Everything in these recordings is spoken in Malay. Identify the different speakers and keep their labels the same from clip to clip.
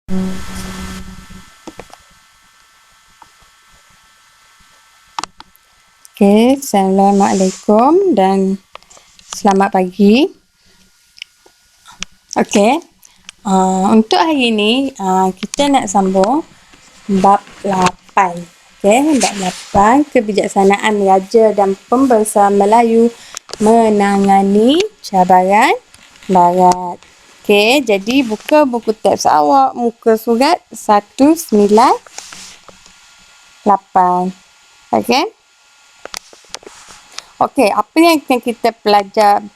Speaker 1: Okey, Assalamualaikum dan selamat pagi. Okey, untuk hari ni kita nak sambung bab 8. Okey, bab 8, kebijaksanaan raja dan pembesar Melayu menangani cabaran barat. Okey, jadi buka buku teks awak, muka surat 198. Okey. Okey, apa yang akan kita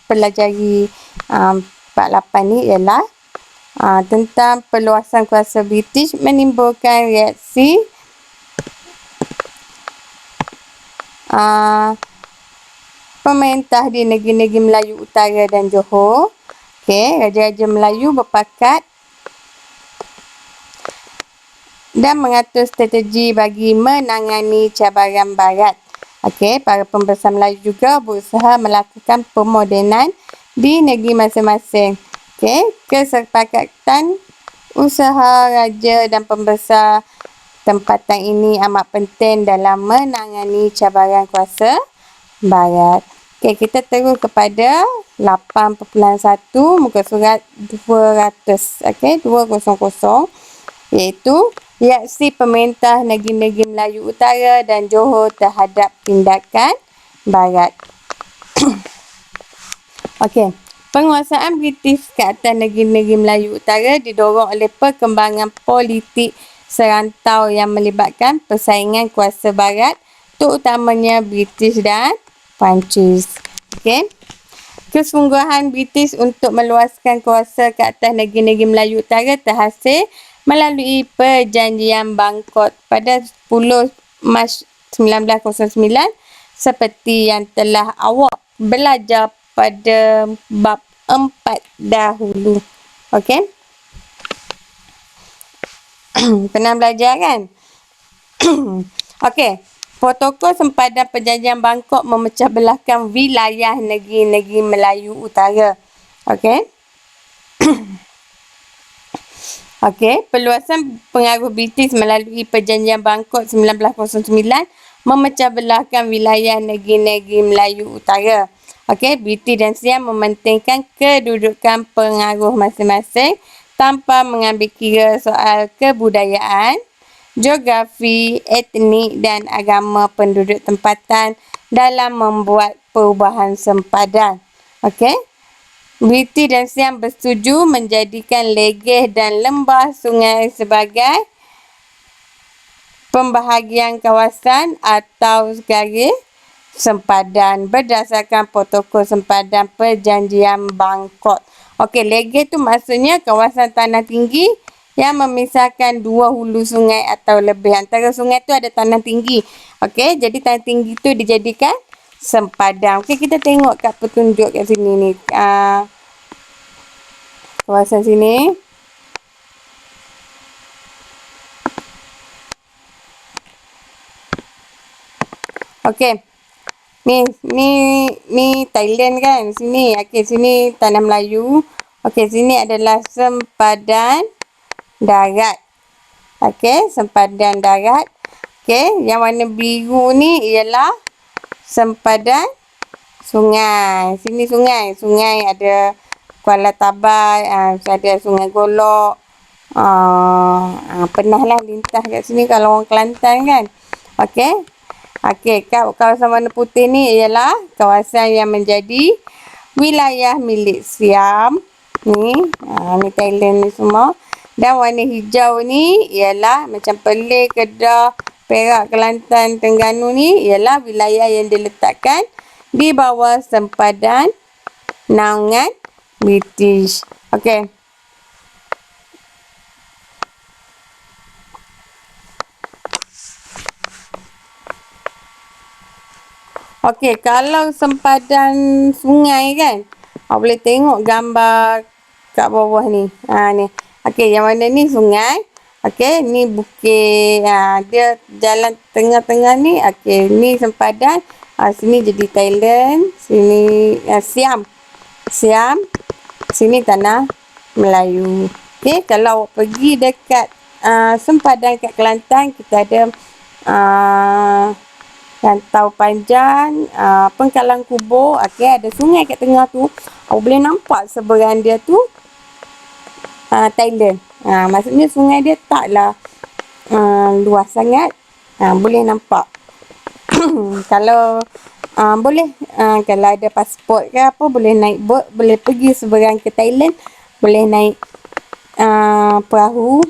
Speaker 1: pelajari bab 8 ni ialah tentang perluasan kuasa British menimbulkan reaksi pemerintah di negeri-negeri Melayu Utara dan Johor. Okey, Raja-Raja Melayu berpakat dan mengatur strategi bagi menangani cabaran barat. Okey, para pembesar Melayu juga berusaha melakukan pemodenan di negeri masing-masing. Okey, kesepakatan usaha raja dan pembesar tempatan ini amat penting dalam menangani cabaran kuasa barat. Okey, kita terus kepada 8.1 muka surat 200. Okey, 200 iaitu reaksi pemerintah negeri-negeri Melayu Utara dan Johor terhadap tindakan barat. Okey, penguasaan British ke atas negeri-negeri Melayu Utara didorong oleh perkembangan politik serantau yang melibatkan persaingan kuasa barat, terutamanya British dan Perancis. Okey. Kesungguhan British untuk meluaskan kuasa ke atas negeri-negeri Melayu Utara terhasil melalui perjanjian Bangkok pada 10 Mac 1909 seperti yang telah awak belajar pada bab 4 dahulu. Okey. Pernah belajar kan? Okey. Protokol sempadan perjanjian Bangkok memecah belahkan wilayah negeri-negeri Melayu Utara. Okey. Okey, perluasan pengaruh British melalui perjanjian Bangkok 1909 memecah belahkan wilayah negeri-negeri Melayu Utara. Okey, British dan Siam mementingkan kedudukan pengaruh masing-masing tanpa mengambil kira soal kebudayaan, geografi, etnik dan agama penduduk tempatan dalam membuat perubahan sempadan. Okey. British dan Siam bersetuju menjadikan Legeh dan lembah sungai sebagai pembahagian kawasan atau garis sempadan berdasarkan protokol sempadan perjanjian Bangkok. Okey, Legeh tu maksudnya kawasan tanah tinggi yang memisahkan dua hulu sungai atau lebih. Antara sungai tu ada tanah tinggi. Okey, jadi tanah tinggi tu dijadikan sempadan. Okey, kita tengok kat petunjuk kat sini ni. Kawasan sini. Okey. Ni Thailand kan? Sini. Okey, sini tanah Melayu. Okey, sini adalah sempadan darat. Okey, sempadan darat. Okey, yang warna biru ni ialah sempadan sungai. Sini sungai. Sungai ada Kuala Tabai, ada Sungai Golok. Pernahlah lintas kat sini kalau orang Kelantan kan. Okey. Okey, kawasan warna putih ni ialah kawasan yang menjadi wilayah milik Siam. Ni Thailand ni semua. Dan warna hijau ni ialah macam Perlis, Kedah, Perak, Kelantan, Terengganu ni ialah wilayah yang diletakkan di bawah sempadan naungan British. Okey. Okey, kalau sempadan sungai kan, awak boleh tengok gambar kat bawah ni. Ni. Okey, yang mana ni sungai. Okey, ni bukit. Dia jalan tengah-tengah ni. Okey, ni sempadan. Sini jadi Thailand. Sini Siam. Sini tanah Melayu. Okey, kalau awak pergi dekat sempadan kat Kelantan, kita ada Rantau Panjang, Pengkalang Kubur. Okey, ada sungai kat tengah tu. Awak boleh nampak seberang dia tu Thailand. Maksudnya sungai dia taklah luas sangat. Boleh nampak. Kalau boleh kalau ada pasport ke apa, boleh naik bot, boleh pergi seberang ke Thailand, boleh naik perahu.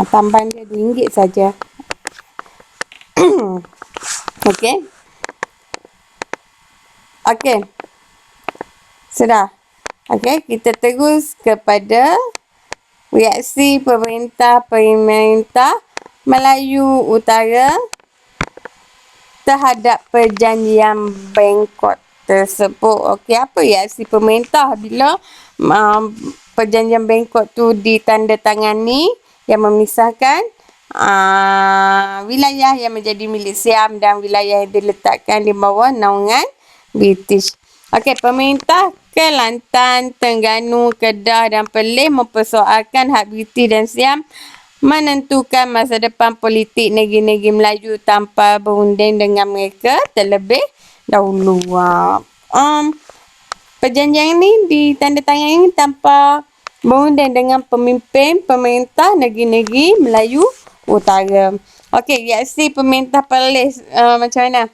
Speaker 1: Tambahan dia RM2 saja. Okey. Okey. Sudah. Okey, kita terus kepada reaksi pemerintah Melayu Utara terhadap perjanjian Bangkok tersebut. Okey, apa reaksi pemerintah bila perjanjian Bangkok tu ditandatangani yang memisahkan wilayah yang menjadi milik Siam dan wilayah yang diletakkan di bawah naungan British. Okey, pemerintah Kelantan, Terengganu, Kedah dan Perlis mempersoalkan hak British dan Siam menentukan masa depan politik negeri-negeri Melayu tanpa berunding dengan mereka terlebih dahulu. Perjanjian ini ditandatangani tanpa berunding dengan pemimpin pemerintah negeri-negeri Melayu Utara. Okey, reaksi pemerintah Perlis macam mana?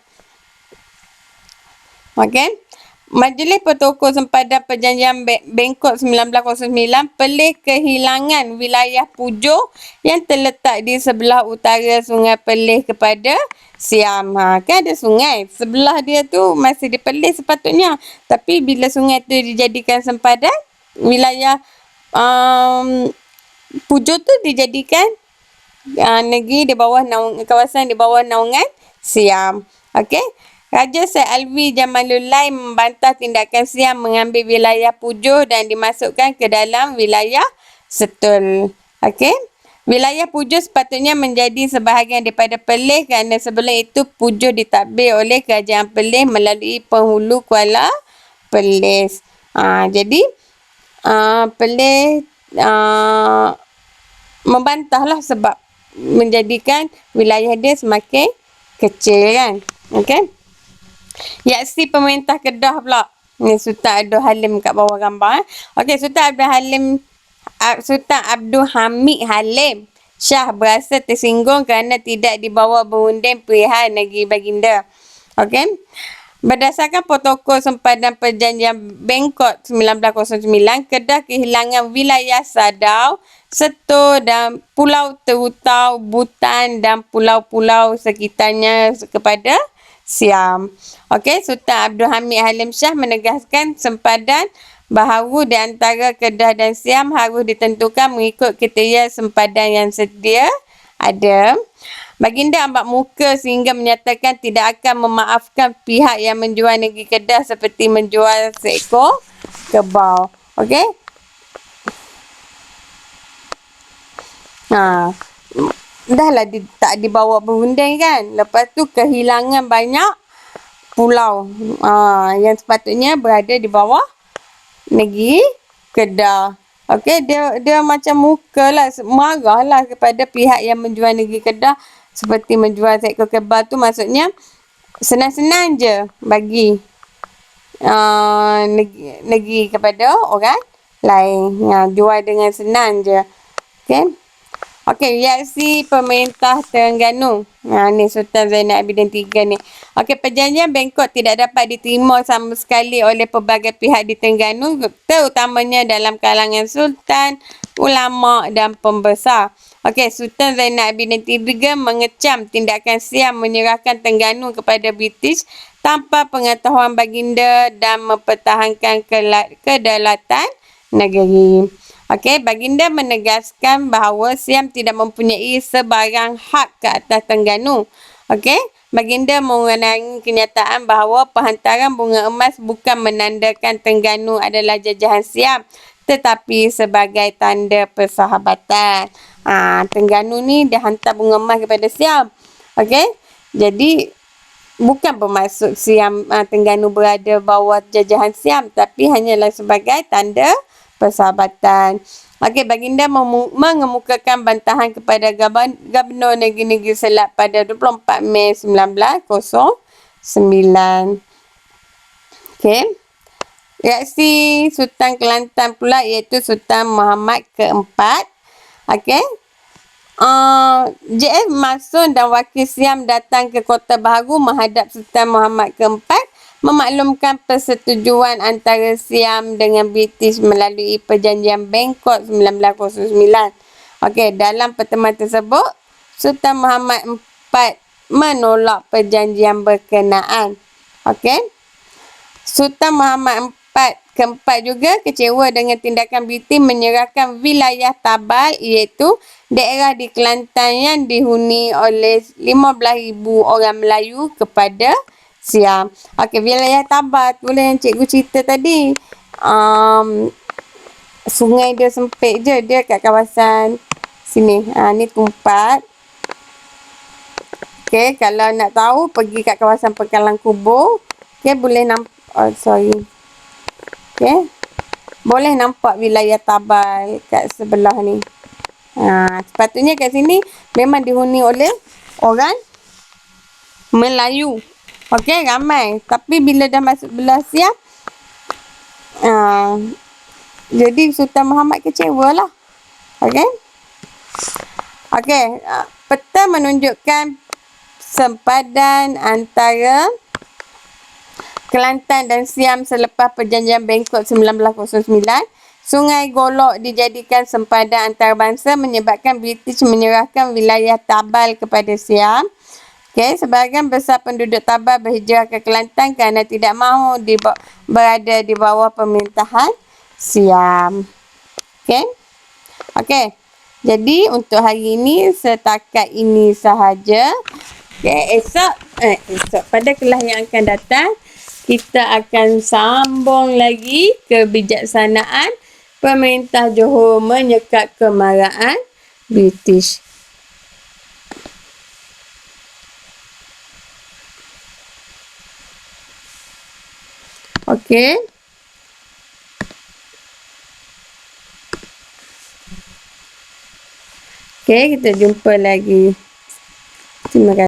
Speaker 1: Okey. Majlis Protokol Sempadan Perjanjian Bangkok 1909, Perlis kehilangan wilayah Pujoh yang terletak di sebelah utara Sungai Perlis kepada Siam. Kan ada sungai. Sebelah dia tu masih di Perlis sepatutnya. Tapi bila sungai tu dijadikan sempadan, wilayah Pujoh tu dijadikan negeri di bawah kawasan di bawah naungan Siam. Okey. Raja Syed Alwi Jamaludin membantah tindakan Siam mengambil wilayah Pujoh dan dimasukkan ke dalam wilayah Setul. Okey. Wilayah Pujoh sepatutnya menjadi sebahagian daripada Perlis kerana sebelum itu Pujoh ditadbir oleh Kerajaan Perlis melalui penghulu Kuala Perlis. Jadi Perlis membantahlah sebab menjadikan wilayah dia semakin kecil kan. Okey. Reaksi pemerintah Kedah pula. Ni Sultan Abdul Halim kat bawah gambar. Okey, Sultan Abdul Hamid Halim Shah berasa tersinggung kerana tidak dibawa berunding perihal negeri baginda. Okey. Berdasarkan protokol sempadan perjanjian Bangkok 1909, Kedah kehilangan wilayah Sadau, Seto dan Pulau Terutau, Butan dan pulau-pulau sekitarnya kepada Siam. Okey, Sultan Abdul Hamid Halim Shah menegaskan sempadan baharu di antara Kedah dan Siam harus ditentukan mengikut kriteria sempadan yang sedia ada. Baginda ambak muka sehingga menyatakan tidak akan memaafkan pihak yang menjual negeri Kedah seperti menjual seekor kerbau. Okey? Dahlah tak dibawa berunding kan. Lepas tu kehilangan banyak pulau yang sepatutnya berada di bawah negeri Kedah. Okey, dia macam mukalah, marahlah kepada pihak yang menjual negeri Kedah seperti menjual seekor kerbau tu, maksudnya senang-senang je bagi negeri kepada orang lain. Jual dengan senang je. Okey. Okey, reaksi pemerintah Terengganu. Ni Sultan Zainal Abidin III ni. Okey, perjanjian Bangkok tidak dapat diterima sama sekali oleh pelbagai pihak di Terengganu, terutamanya dalam kalangan sultan, ulama dan pembesar. Okey, Sultan Zainal Abidin III mengecam tindakan Siam menyerahkan Terengganu kepada British tanpa pengetahuan baginda dan mempertahankan kedaulatan negeri. Okey, baginda menegaskan bahawa Siam tidak mempunyai sebarang hak ke atas Terengganu. Okey, baginda mengulangi kenyataan bahawa penghantaran bunga emas bukan menandakan Terengganu adalah jajahan Siam, tetapi sebagai tanda persahabatan. Terengganu ni dia hantar bunga emas kepada Siam. Okey, jadi bukan bermaksud Siam Terengganu berada bawah jajahan Siam, tapi hanyalah sebagai tanda persahabatan. Okey, baginda mengemukakan bantahan kepada Gubernur Negeri-Negeri Selat pada 24 Mei 1909. Okey. Reaksi Sultan Kelantan pula iaitu Sultan Muhammad keempat. Okey. JF Masun dan Wakil Siam datang ke Kota Baharu menghadap Sultan Muhammad keempat memaklumkan persetujuan antara Siam dengan British melalui Perjanjian Bangkok 1909. Okey, dalam pertemuan tersebut, Sultan Muhammad IV menolak perjanjian berkenaan. Okey. Sultan Muhammad keempat juga kecewa dengan tindakan British menyerahkan wilayah Tabal iaitu daerah di Kelantan yang dihuni oleh 15,000 orang Melayu kepada Siam. Okey, wilayah Tabal tu lah yang cikgu cerita tadi. Sungai dia sempit je, dia kat kawasan sini. Ni tempat. Okey, kalau nak tahu pergi kat kawasan Pekalang Kubur. Okey, boleh nampak. Okey. Boleh nampak wilayah Tabal kat sebelah ni. Sepatutnya kat sini memang dihuni oleh orang Melayu. Okey, ramai. Tapi bila dah masuk belah Siam, jadi Sultan Muhammad kecewa lah. Okey. Okey, peta menunjukkan sempadan antara Kelantan dan Siam selepas Perjanjian Bangkok 1909. Sungai Golok dijadikan sempadan antarabangsa menyebabkan British menyerahkan wilayah Tabal kepada Siam. Okey, sebahagian besar penduduk Tabal berhijrah ke Kelantan kerana tidak mahu berada di bawah pemerintahan Siam. Okey. Okey. Jadi untuk hari ini setakat ini sahaja. Okey, esok pada kelas yang akan datang kita akan sambung lagi kebijaksanaan pemerintah Johor menyekat kemarahan British. Okey. Okey, kita jumpa lagi. Terima kasih.